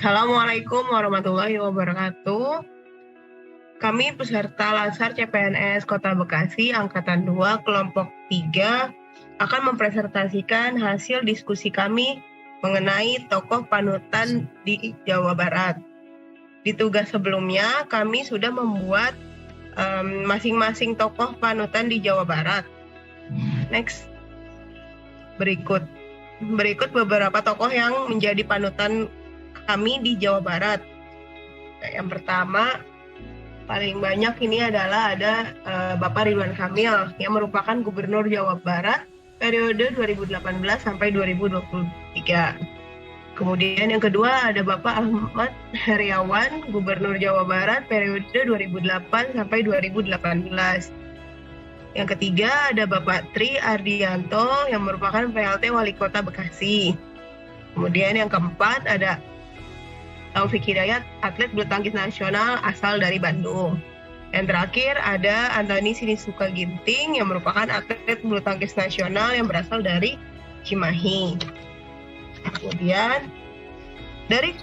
Assalamualaikum warahmatullahi wabarakatuh. Kami peserta Lansar CPNS Kota Bekasi Angkatan 2 Kelompok 3 akan mempresentasikan hasil diskusi kami mengenai tokoh panutan di Jawa Barat. Di tugas sebelumnya kami sudah membuat masing-masing tokoh panutan di Jawa Barat. Next. Berikut beberapa tokoh yang menjadi panutan kami di Jawa Barat. Yang pertama, paling banyak ini adalah ada Bapak Ridwan Kamil yang merupakan Gubernur Jawa Barat periode 2018 sampai 2023. Kemudian yang kedua ada Bapak Ahmad Heriawan, Gubernur Jawa Barat periode 2008 sampai 2018. Yang ketiga ada Bapak Tri Ardianto yang merupakan PLT Wali Kota Bekasi. Kemudian yang keempat ada Taufik Hidayat, atlet bulu tangkis nasional asal dari Bandung. Yang terakhir ada Antoni Sinisuka Ginting yang merupakan atlet bulu tangkis nasional yang berasal dari Cimahi. Kemudian dari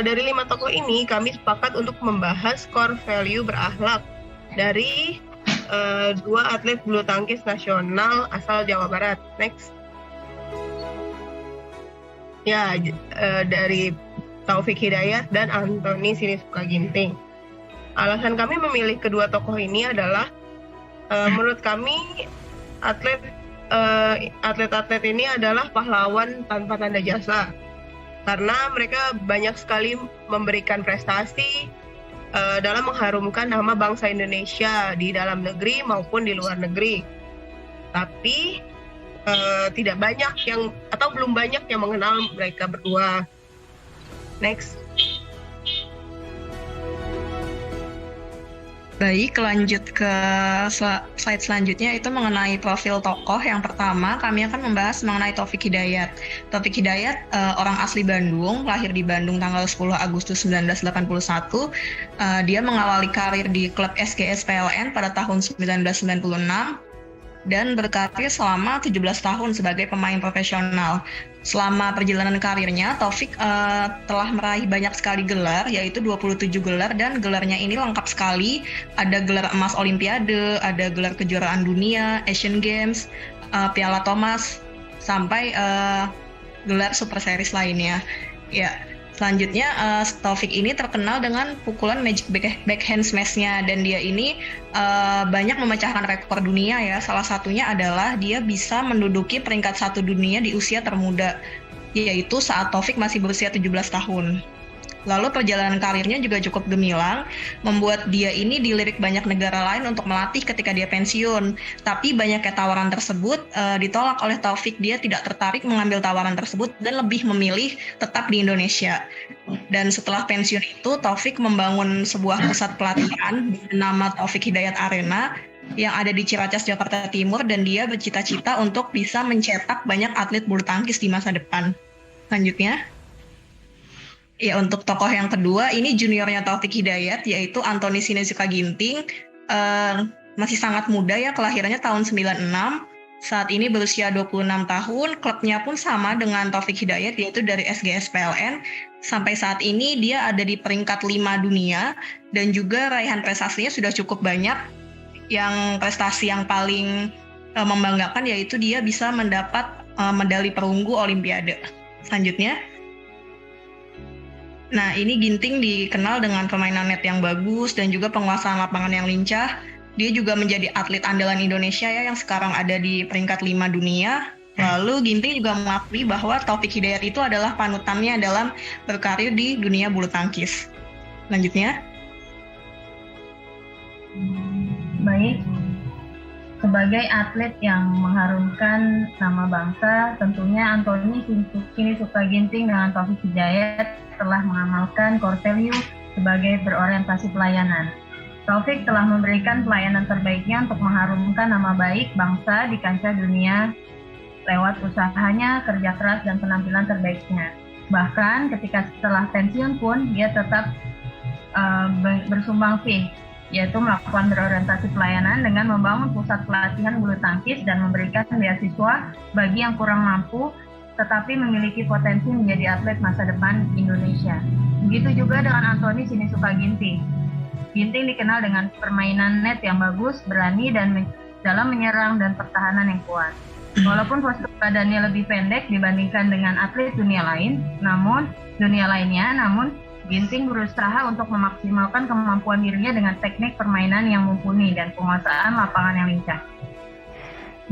5 tokoh ini kami sepakat untuk membahas core value berakhlak dari 2 atlet bulu tangkis nasional asal Jawa Barat. Next. Ya, dari Taufik Hidayat dan Antoni Sinisuka Ginting. Alasan kami memilih kedua tokoh ini adalah menurut kami atlet-atlet ini adalah pahlawan tanpa tanda jasa karena mereka banyak sekali memberikan prestasi dalam mengharumkan nama bangsa Indonesia di dalam negeri maupun di luar negeri. Tapi belum banyak yang mengenal mereka berdua. Next. Baik, lanjut ke slide selanjutnya, itu mengenai profil tokoh. Yang pertama, kami akan membahas mengenai Taufik Hidayat. Taufik Hidayat orang asli Bandung, lahir di Bandung tanggal 10 Agustus 1981. Dia mengawali karir di klub SGS PLN pada tahun 1996 dan berkarir selama 17 tahun sebagai pemain profesional. Selama perjalanan karirnya, Taufik telah meraih banyak sekali gelar, yaitu 27 gelar, dan gelarnya ini lengkap sekali. Ada gelar emas Olimpiade, ada gelar kejuaraan dunia, Asian Games, Piala Thomas, sampai gelar Super Series lainnya. Ya. Selanjutnya, Taufik ini terkenal dengan pukulan magic backhand smash-nya, dan dia ini banyak memecahkan rekor dunia ya. Salah satunya adalah dia bisa menduduki peringkat 1 dunia di usia termuda, yaitu saat Taufik masih berusia 17 tahun. Lalu perjalanan karirnya juga cukup gemilang, membuat dia ini dilirik banyak negara lain untuk melatih ketika dia pensiun. Tapi banyaknya tawaran tersebut ditolak oleh Taufik. Dia tidak tertarik mengambil tawaran tersebut dan lebih memilih tetap di Indonesia. Dan setelah pensiun itu, Taufik membangun sebuah pusat pelatihan bernama Taufik Hidayat Arena yang ada di Ciracas, Jakarta Timur, dan dia bercita-cita untuk bisa mencetak banyak atlet bulu tangkis di masa depan. Selanjutnya. Ya, untuk tokoh yang kedua, ini juniornya Taufik Hidayat, yaitu Antoni Sinisuka Ginting. Masih sangat muda ya, kelahirannya tahun 96. Saat ini berusia 26 tahun, klubnya pun sama dengan Taufik Hidayat, yaitu dari SGS PLN. Sampai saat ini dia ada di peringkat 5 dunia, dan juga raihan prestasinya sudah cukup banyak. Yang prestasi yang paling membanggakan yaitu dia bisa mendapat medali perunggu Olimpiade. Selanjutnya. Nah, ini Ginting dikenal dengan permainan net yang bagus dan juga penguasaan lapangan yang lincah. Dia juga menjadi atlet andalan Indonesia ya, yang sekarang ada di peringkat 5 dunia. Lalu Ginting juga mengakui bahwa Taufik Hidayat itu adalah panutannya dalam berkarir di dunia bulu tangkis. Lanjutnya. Baik, sebagai atlet yang mengharumkan nama bangsa, tentunya Antoni Sinisuka Ginting dengan Taufik Hidayat telah mengamalkan core value sebagai berorientasi pelayanan. Taufik telah memberikan pelayanan terbaiknya untuk mengharumkan nama baik bangsa di kancah dunia lewat usahanya, kerja keras, dan penampilan terbaiknya. Bahkan ketika setelah pensiun pun dia tetap bersumbangsi, yaitu melakukan berorientasi pelayanan dengan membangun pusat pelatihan bulu tangkis dan memberikan beasiswa bagi yang kurang mampu tetapi memiliki potensi menjadi atlet masa depan Indonesia. Begitu juga dengan Anthony Sinisuka Ginting. Ginting dikenal dengan permainan net yang bagus, berani, dan dalam menyerang dan pertahanan yang kuat. Walaupun postur badannya lebih pendek dibandingkan dengan atlet dunia lainnya, namun Ginting berusaha untuk memaksimalkan kemampuan dirinya dengan teknik permainan yang mumpuni dan penguasaan lapangan yang lincah.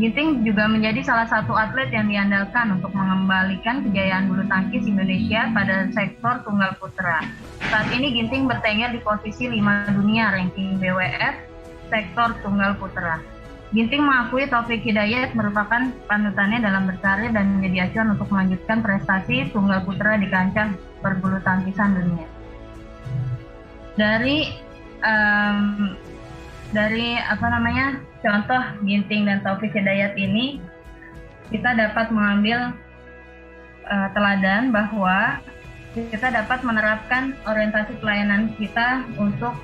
Ginting juga menjadi salah satu atlet yang diandalkan untuk mengembalikan kejayaan bulu tangkis Indonesia pada sektor tunggal putra. Saat ini Ginting bertengger di posisi 5 dunia ranking BWF sektor tunggal putra. Ginting mengakui Taufik Hidayat merupakan panutannya dalam berkarir dan menjadi acuan untuk melanjutkan prestasi tunggal putra di kancah perbulu tangkisan dunia. Dari contoh Ginting dan Taufik Hidayat ini, kita dapat mengambil teladan bahwa kita dapat menerapkan orientasi pelayanan kita untuk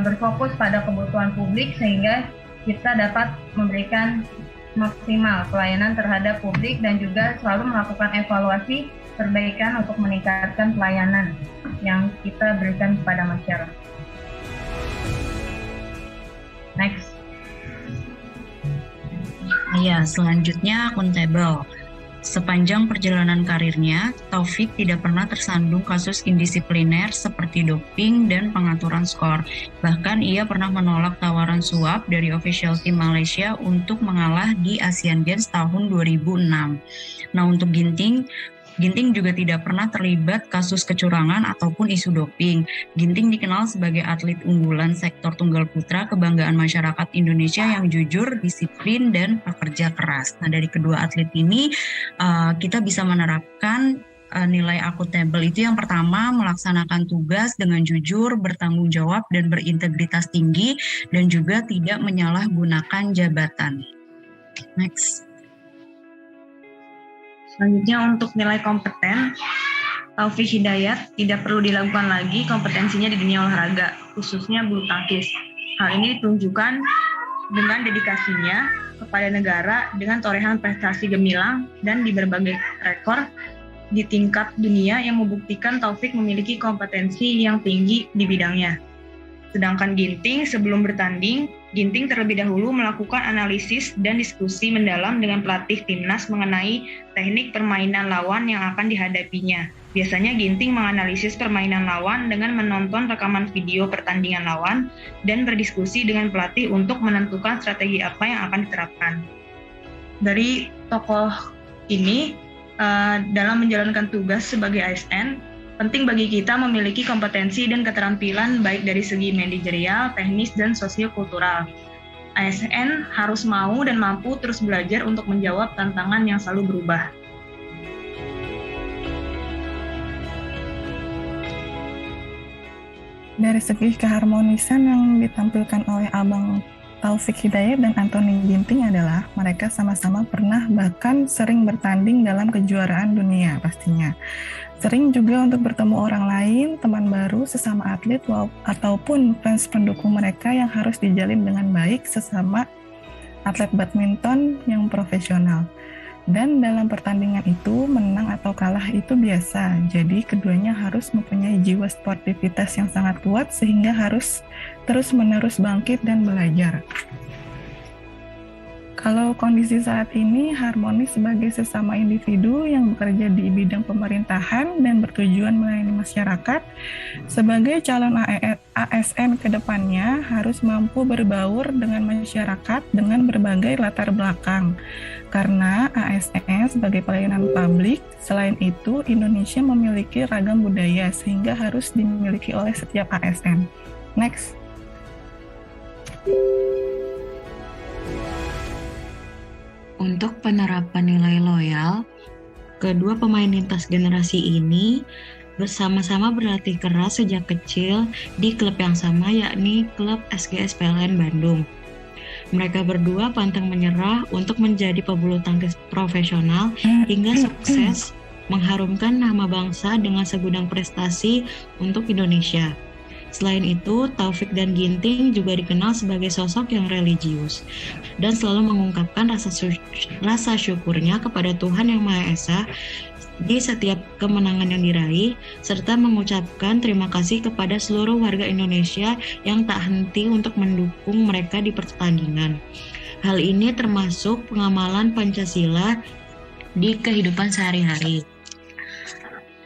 berfokus pada kebutuhan publik sehingga kita dapat memberikan maksimal pelayanan terhadap publik dan juga selalu melakukan evaluasi perbaikan untuk meningkatkan pelayanan yang kita berikan kepada masyarakat. Next. Ya, selanjutnya akuntabel. Sepanjang perjalanan karirnya, Taufik tidak pernah tersandung kasus indisipliner seperti doping dan pengaturan skor. Bahkan ia pernah menolak tawaran suap dari official tim Malaysia untuk mengalah di Asian Games tahun 2006. Nah, untuk Ginting juga tidak pernah terlibat kasus kecurangan ataupun isu doping. Ginting dikenal sebagai atlet unggulan sektor tunggal putra kebanggaan masyarakat Indonesia yang jujur, disiplin, dan pekerja keras. Nah, dari kedua atlet ini kita bisa menerapkan nilai akuntabel itu yang pertama melaksanakan tugas dengan jujur, bertanggung jawab, dan berintegritas tinggi, dan juga tidak menyalahgunakan jabatan. Next. Selanjutnya untuk nilai kompeten, Taufik Hidayat tidak perlu dilakukan lagi kompetensinya di dunia olahraga, khususnya bulu tangkis. Hal ini ditunjukkan dengan dedikasinya kepada negara dengan torehan prestasi gemilang dan di berbagai rekor di tingkat dunia yang membuktikan Taufik memiliki kompetensi yang tinggi di bidangnya. Sedangkan Ginting, sebelum bertanding, Ginting terlebih dahulu melakukan analisis dan diskusi mendalam dengan pelatih timnas mengenai teknik permainan lawan yang akan dihadapinya. Biasanya Ginting menganalisis permainan lawan dengan menonton rekaman video pertandingan lawan dan berdiskusi dengan pelatih untuk menentukan strategi apa yang akan diterapkan. Dari tokoh ini, dalam menjalankan tugas sebagai ASN, penting bagi kita memiliki kompetensi dan keterampilan baik dari segi manajerial, teknis, dan sosiokultural. ASN harus mau dan mampu terus belajar untuk menjawab tantangan yang selalu berubah. Dari segi keharmonisan yang ditampilkan oleh Abang Taufik Hidayat dan Anthony Ginting adalah mereka sama-sama pernah bahkan sering bertanding dalam kejuaraan dunia pastinya. Sering juga untuk bertemu orang lain, teman baru, sesama atlet, ataupun fans pendukung mereka yang harus dijalin dengan baik sesama atlet badminton yang profesional. Dan dalam pertandingan itu, menang atau kalah itu biasa. Jadi keduanya harus mempunyai jiwa sportivitas yang sangat kuat sehingga harus terus-menerus bangkit dan belajar. Kalau kondisi saat ini harmonis sebagai sesama individu yang bekerja di bidang pemerintahan dan bertujuan melayani masyarakat, sebagai calon ASN ke depannya harus mampu berbaur dengan masyarakat dengan berbagai latar belakang. Karena ASN sebagai pelayanan publik, selain itu Indonesia memiliki ragam budaya sehingga harus dimiliki oleh setiap ASN. Next. Untuk penerapan nilai loyal, kedua pemain lintas generasi ini bersama-sama berlatih keras sejak kecil di klub yang sama, yakni klub SGS PLN Bandung. Mereka berdua pantang menyerah untuk menjadi pebulu tangkis profesional hingga sukses mengharumkan nama bangsa dengan segudang prestasi untuk Indonesia. Selain itu, Taufik dan Ginting juga dikenal sebagai sosok yang religius dan selalu mengungkapkan rasa syukurnya kepada Tuhan Yang Maha Esa di setiap kemenangan yang diraih, serta mengucapkan terima kasih kepada seluruh warga Indonesia yang tak henti untuk mendukung mereka di pertandingan. Hal ini termasuk pengamalan Pancasila di kehidupan sehari-hari.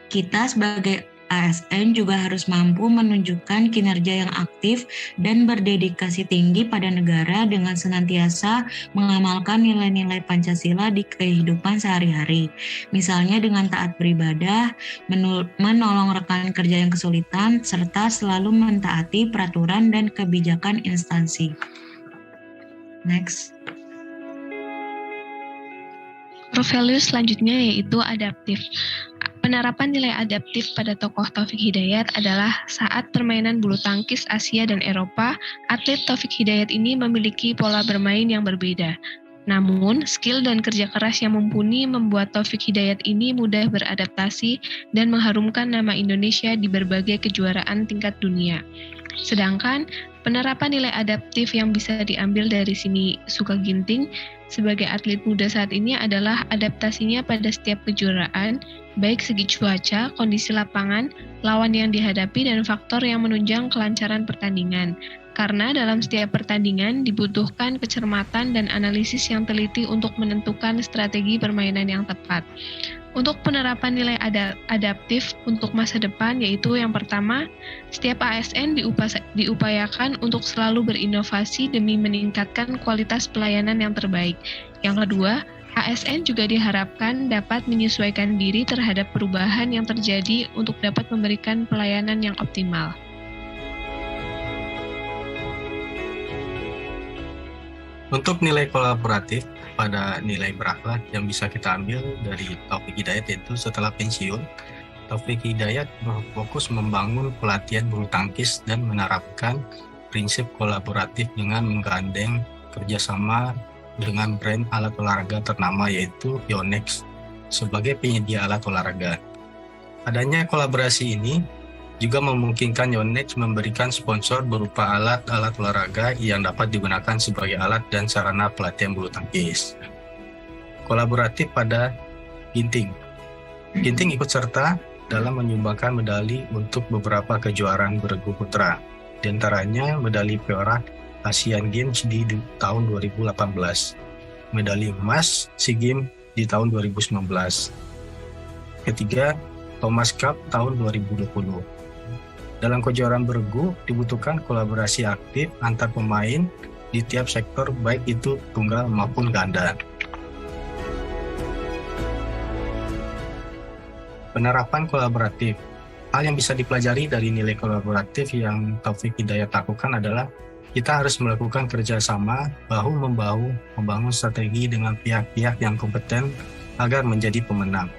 Kita sebagai ASN juga harus mampu menunjukkan kinerja yang aktif dan berdedikasi tinggi pada negara dengan senantiasa mengamalkan nilai-nilai Pancasila di kehidupan sehari-hari. Misalnya dengan taat beribadah, menolong rekan kerja yang kesulitan, serta selalu mentaati peraturan dan kebijakan instansi. Next. Core value selanjutnya yaitu adaptif. Penerapan nilai adaptif pada tokoh Taufik Hidayat adalah saat permainan bulu tangkis Asia dan Eropa, atlet Taufik Hidayat ini memiliki pola bermain yang berbeda. Namun, skill dan kerja keras yang mumpuni membuat Taufik Hidayat ini mudah beradaptasi dan mengharumkan nama Indonesia di berbagai kejuaraan tingkat dunia. Sedangkan, penerapan nilai adaptif yang bisa diambil dari sini Suka Ginting sebagai atlet muda saat ini adalah adaptasinya pada setiap kejuaraan, baik segi cuaca, kondisi lapangan, lawan yang dihadapi, dan faktor yang menunjang kelancaran pertandingan. Karena dalam setiap pertandingan dibutuhkan kecermatan dan analisis yang teliti untuk menentukan strategi permainan yang tepat. Untuk penerapan nilai adaptif untuk masa depan yaitu yang pertama, setiap ASN diupayakan untuk selalu berinovasi demi meningkatkan kualitas pelayanan yang terbaik. Yang kedua, ASN juga diharapkan dapat menyesuaikan diri terhadap perubahan yang terjadi untuk dapat memberikan pelayanan yang optimal. Untuk nilai kolaboratif pada nilai berakhlak yang bisa kita ambil dari Taufik Hidayat yaitu setelah pensiun, Taufik Hidayat berfokus membangun pelatihan bulu tangkis dan menerapkan prinsip kolaboratif dengan menggandeng kerjasama dengan brand alat olahraga ternama yaitu Yonex sebagai penyedia alat olahraga. Adanya kolaborasi ini juga memungkinkan Yonex memberikan sponsor berupa alat-alat olahraga yang dapat digunakan sebagai alat dan sarana pelatihan bulu tangkis. Kolaboratif pada Ginting. Ginting ikut serta dalam menyumbangkan medali untuk beberapa kejuaraan bergu putra, di antaranya medali perak Asian Games di tahun 2018, medali emas SEA Games di tahun 2019. Ketiga, Thomas Cup tahun 2020. Dalam kejuaraan bergu dibutuhkan kolaborasi aktif antar pemain di tiap sektor baik itu tunggal maupun ganda. Penerapan kolaboratif. Hal yang bisa dipelajari dari nilai kolaboratif yang Taufik Hidayat lakukan adalah kita harus melakukan kerjasama bahu-membahu membangun strategi dengan pihak-pihak yang kompeten agar menjadi pemenang.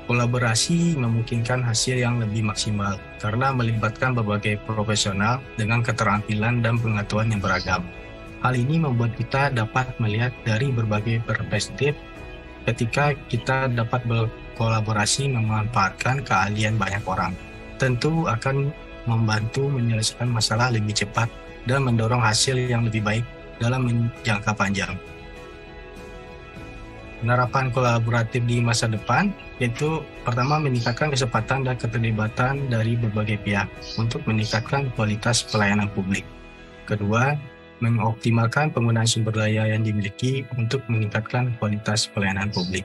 Kolaborasi memungkinkan hasil yang lebih maksimal karena melibatkan berbagai profesional dengan keterampilan dan pengetahuan yang beragam. Hal ini membuat kita dapat melihat dari berbagai perspektif ketika kita dapat berkolaborasi memanfaatkan keahlian banyak orang. Tentu akan membantu menyelesaikan masalah lebih cepat dan mendorong hasil yang lebih baik dalam jangka panjang. Penerapan kolaboratif di masa depan yaitu pertama meningkatkan kesempatan dan keterlibatan dari berbagai pihak untuk meningkatkan kualitas pelayanan publik. Kedua, mengoptimalkan penggunaan sumber daya yang dimiliki untuk meningkatkan kualitas pelayanan publik.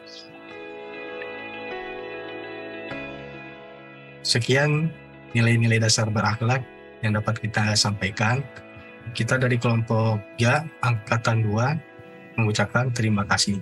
Sekian nilai-nilai dasar berakhlak yang dapat kita sampaikan. Kita dari kelompok G Angkatan 2 mengucapkan terima kasih.